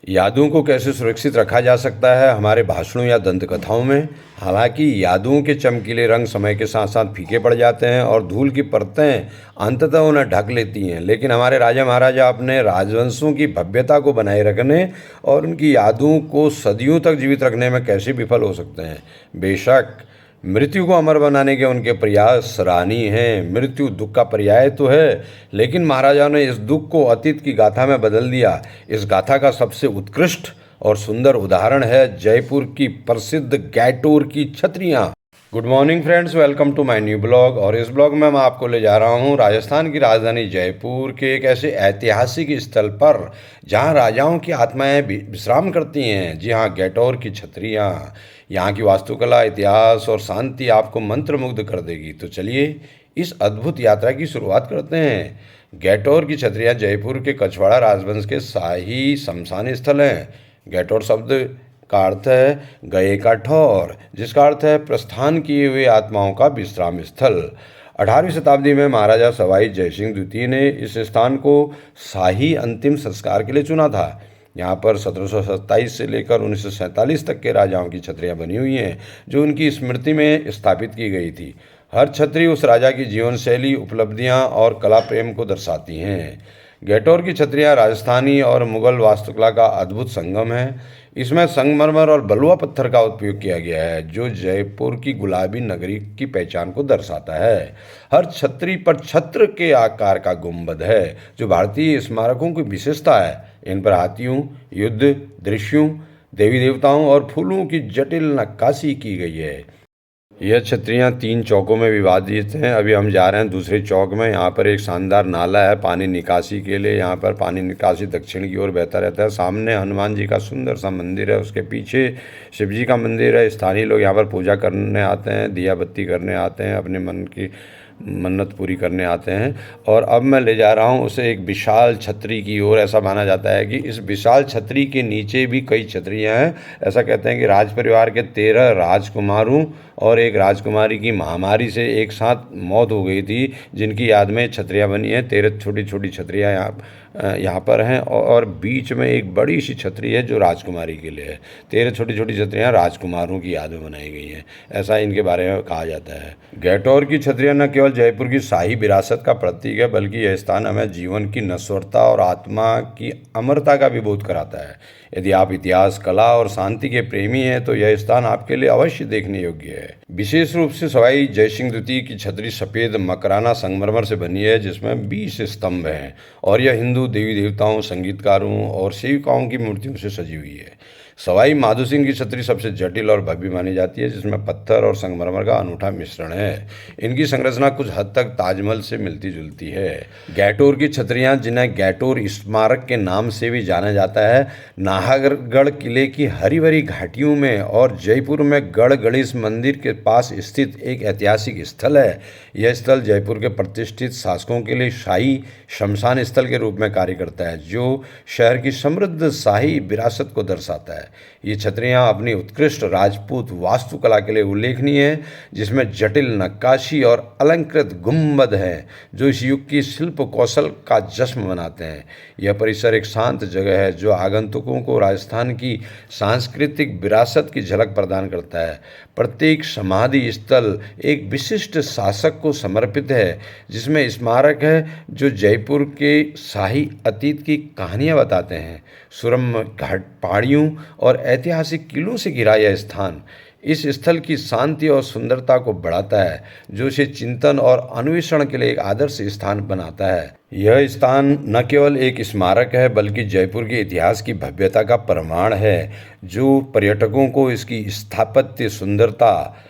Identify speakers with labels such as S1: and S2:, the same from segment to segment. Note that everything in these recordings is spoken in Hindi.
S1: यादों को कैसे सुरक्षित रखा जा सकता है हमारे भाषणों या दंत कथाओं में। हालांकि यादों के चमकीले रंग समय के साथ साथ फीके पड़ जाते हैं और धूल की परतें अंततः उन्हें ढक लेती हैं, लेकिन हमारे राजा महाराजा अपने राजवंशों की भव्यता को बनाए रखने और उनकी यादों को सदियों तक जीवित रखने में कैसे विफल हो सकते हैं। बेशक मृत्यु को अमर बनाने के उनके प्रयास सराहनीय हैं। मृत्यु दुख का पर्याय तो है, लेकिन महाराजा ने इस दुख को अतीत की गाथा में बदल दिया। इस गाथा का सबसे उत्कृष्ट और सुंदर उदाहरण है जयपुर की प्रसिद्ध गैटोर की छतरियाँ। Good morning friends, welcome to my new blog. और इस ब्लॉग में मैं आपको ले जा रहा हूँ राजस्थान की राजधानी जयपुर के एक ऐसे ऐतिहासिक स्थल पर जहाँ राजाओं की आत्माएं विश्राम करती हैं। जी हाँ, गैटोर की छतरियाँ। यहाँ की वास्तुकला, इतिहास और शांति आपको मंत्रमुग्ध कर देगी। तो चलिए इस अद्भुत यात्रा की शुरुआत करते हैं। गैटोर की छतरियाँ जयपुर के कछवाड़ा राजवंश के शाही शमशान स्थल हैं। गैटोर शब्द का अर्थ है गए का ठौर, जिसका अर्थ है प्रस्थान किए हुए आत्माओं का विश्राम स्थल। 18वीं शताब्दी में महाराजा सवाई जयसिंह द्वितीय ने इस स्थान को शाही अंतिम संस्कार के लिए चुना था। यहाँ पर 1727 से लेकर 1947 तक के राजाओं की छतरियाँ बनी हुई हैं, जो उनकी स्मृति में स्थापित की गई थी। हर छतरी उस राजा की जीवन शैली, उपलब्धियाँ और कला प्रेम को दर्शाती हैं। गैटोर की छतरियाँ राजस्थानी और मुगल वास्तुकला का अद्भुत संगम है। इसमें संगमरमर और बलुआ पत्थर का उपयोग किया गया है, जो जयपुर की गुलाबी नगरी की पहचान को दर्शाता है। हर छतरी पर छत्र के आकार का गुंबद है, जो भारतीय स्मारकों की विशेषता है। इन पर हाथियों, युद्ध दृश्यों, देवी देवताओं और फूलों की जटिल नक्काशी की गई है। यह छतरियाँ 3 चौकों में विभाजित हैं। अभी हम जा रहे हैं दूसरे चौक में। यहाँ पर एक शानदार नाला है पानी निकासी के लिए। यहाँ पर पानी निकासी दक्षिण की ओर बहता रहता है। सामने हनुमान जी का सुंदर सा मंदिर है, उसके पीछे शिव जी का मंदिर है। स्थानीय लोग यहाँ पर पूजा करने आते हैं, दिया बत्ती करने आते हैं, अपने मन की मन्नत पूरी करने आते हैं। और अब मैं ले जा रहा हूँ उसे एक विशाल छतरी की ओर। ऐसा माना जाता है कि इस विशाल छतरी के नीचे भी कई छतरियाँ हैं। ऐसा कहते हैं कि राज परिवार के 13 राजकुमारों और एक राजकुमारी की महामारी से एक साथ मौत हो गई थी, जिनकी याद में छतरियाँ बनी हैं। 13 छोटी छोटी छतरियाँ यहाँ पर हैं और बीच में एक बड़ी सी छतरी है जो राजकुमारी के लिए है। 13 छोटी छोटी छतरियाँ राजकुमारों की याद में बनाई गई हैं, ऐसा इनके बारे में कहा जाता है। गैटोर की छतरियाँ न केवल जयपुर की शाही विरासत का प्रतीक है, बल्कि यह स्थान हमें जीवन की नश्वरता और आत्मा की अमरता का भी बोध कराता है। यदि आप इतिहास, कला और शांति के प्रेमी हैं तो यह स्थान आपके लिए अवश्य देखने योग्य है। विशेष रूप से सवाई जयसिंह द्वितीय की छतरी सफ़ेद मकराना संगमरमर से बनी है, जिसमें 20 स्तंभ हैं और यह हिंदू देवी देवताओं, संगीतकारों और सेविकाओं की मूर्तियों से सजी हुई है। सवाई माधो सिंह की छतरी सबसे जटिल और भव्य मानी जाती है, जिसमें पत्थर और संगमरमर का अनूठा मिश्रण है। इनकी संरचना कुछ हद तक ताजमहल से मिलती जुलती है। गैटोर की छतरियाँ, जिन्हें गैटोर स्मारक के नाम से भी जाना जाता है, नाहरगढ़ किले की हरी भरी घाटियों में और जयपुर में गढ़ गणेश मंदिर के पास स्थित एक ऐतिहासिक स्थल है। यह स्थल जयपुर के प्रतिष्ठित शासकों के लिए शाही शमशान स्थल के रूप में कार्य करता है, जो शहर की समृद्ध शाही विरासत को दर्शाता है। ये छतरियाँ अपनी उत्कृष्ट राजपूत वास्तुकला के लिए उल्लेखनीय हैं, जिसमें जटिल नक्काशी और अलंकृत गुंबद हैं, जो इस युग की शिल्प कौशल का जश्न बनाते हैं। यह परिसर एक शांत जगह है, जो आगंतुकों को राजस्थान की सांस्कृतिक विरासत की झलक प्रदान करता है। प्रत्येक समाधि स्थल एक विशिष्ट शासक को समर्पित है, जिसमें स्मारक है जो जयपुर के शाही अतीत की कहानियाँ बताते हैं। सुरम्य घाट पहाड़ियों और ऐतिहासिक किलों से घिरा यह स्थान इस स्थल की शांति और सुंदरता को बढ़ाता है, जो इसे चिंतन और अन्वेषण के लिए एक आदर्श स्थान बनाता है। यह स्थान न केवल एक स्मारक है, बल्कि जयपुर के इतिहास की भव्यता का प्रमाण है, जो पर्यटकों को इसकी स्थापत्य सुंदरता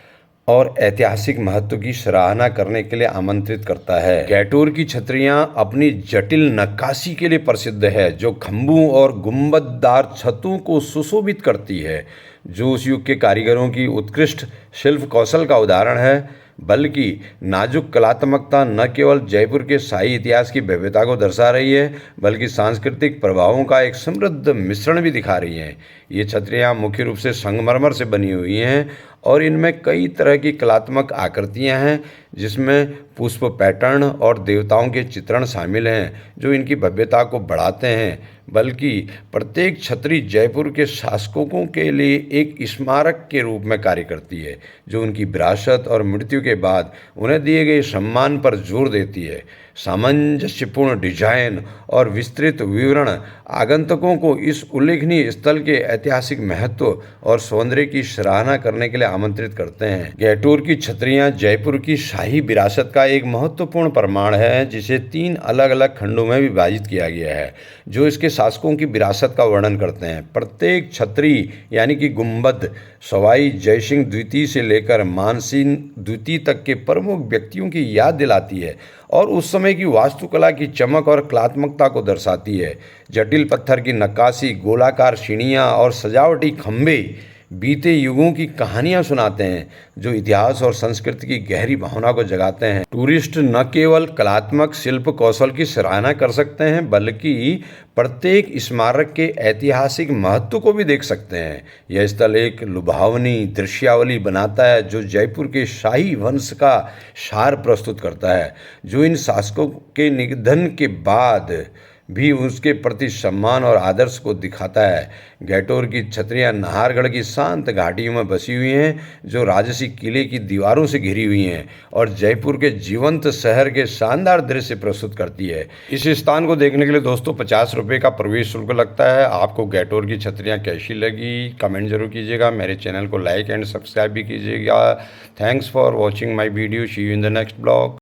S1: और ऐतिहासिक महत्व की सराहना करने के लिए आमंत्रित करता है। गैटोर की छतरियाँ अपनी जटिल नक्काशी के लिए प्रसिद्ध है, जो खंभों और गुंबददार छतों को सुशोभित करती है, जो उस युग के कारीगरों की उत्कृष्ट शिल्प कौशल का उदाहरण है। बल्कि नाजुक कलात्मकता न केवल जयपुर के शाही इतिहास की भव्यता को दर्शा रही है, बल्कि सांस्कृतिक प्रभावों का एक समृद्ध मिश्रण भी दिखा रही हैं। ये छतरियाँ मुख्य रूप से संगमरमर से बनी हुई हैं और इनमें कई तरह की कलात्मक आकृतियां हैं, जिसमें पुष्प पैटर्न और देवताओं के चित्रण शामिल हैं, जो इनकी भव्यता को बढ़ाते हैं। बल्कि प्रत्येक छतरी जयपुर के शासकों के लिए एक स्मारक के रूप में कार्य करती है, जो उनकी विरासत और मृत्यु के बाद उन्हें दिए गए सम्मान पर जोर देती है। सामंजस्यपूर्ण डिजाइन और विस्तृत विवरण आगंतुकों को इस उल्लेखनीय स्थल के ऐतिहासिक महत्व और सौंदर्य की सराहना करने के लिए आमंत्रित करते हैं। गैटोर की छतरियां जयपुर की शाही विरासत का एक महत्वपूर्ण प्रमाण है, जिसे 3 अलग अलग खंडों में विभाजित किया गया है, जो इसके शासकों की विरासत का वर्णन करते हैं। प्रत्येक छतरी यानी कि गुंबद सवाई जयसिंह द्वितीय से लेकर मानसिंह द्वितीय तक के प्रमुख व्यक्तियों की याद दिलाती है और उस समय की वास्तुकला की चमक और कलात्मकता को दर्शाती है। जटिल पत्थर की नक्काशी, गोलाकार सीढ़ियाँ और सजावटी खंभे बीते युगों की कहानियां सुनाते हैं, जो इतिहास और संस्कृति की गहरी भावना को जगाते हैं। टूरिस्ट न केवल कलात्मक शिल्प कौशल की सराहना कर सकते हैं, बल्कि प्रत्येक स्मारक के ऐतिहासिक महत्व को भी देख सकते हैं। यह स्थल एक लुभावनी दृश्यावली बनाता है, जो जयपुर के शाही वंश का सार प्रस्तुत करता है, जो इन शासकों के निधन के बाद भी उसके प्रति सम्मान और आदर्श को दिखाता है। गैटोर की छतरियां नाहरगढ़ की शांत घाटियों में बसी हुई हैं, जो राजसी किले की दीवारों से घिरी हुई हैं और जयपुर के जीवंत शहर के शानदार दृश्य प्रस्तुत करती है। इस स्थान को देखने के लिए दोस्तों 50 रुपये का प्रवेश शुल्क लगता है। आपको गैटोर की छतरियां कैसी लगी कमेंट जरूर कीजिएगा। मेरे चैनल को लाइक एंड सब्सक्राइब भी कीजिएगा। Thanks for watching my video. See you in the next blog.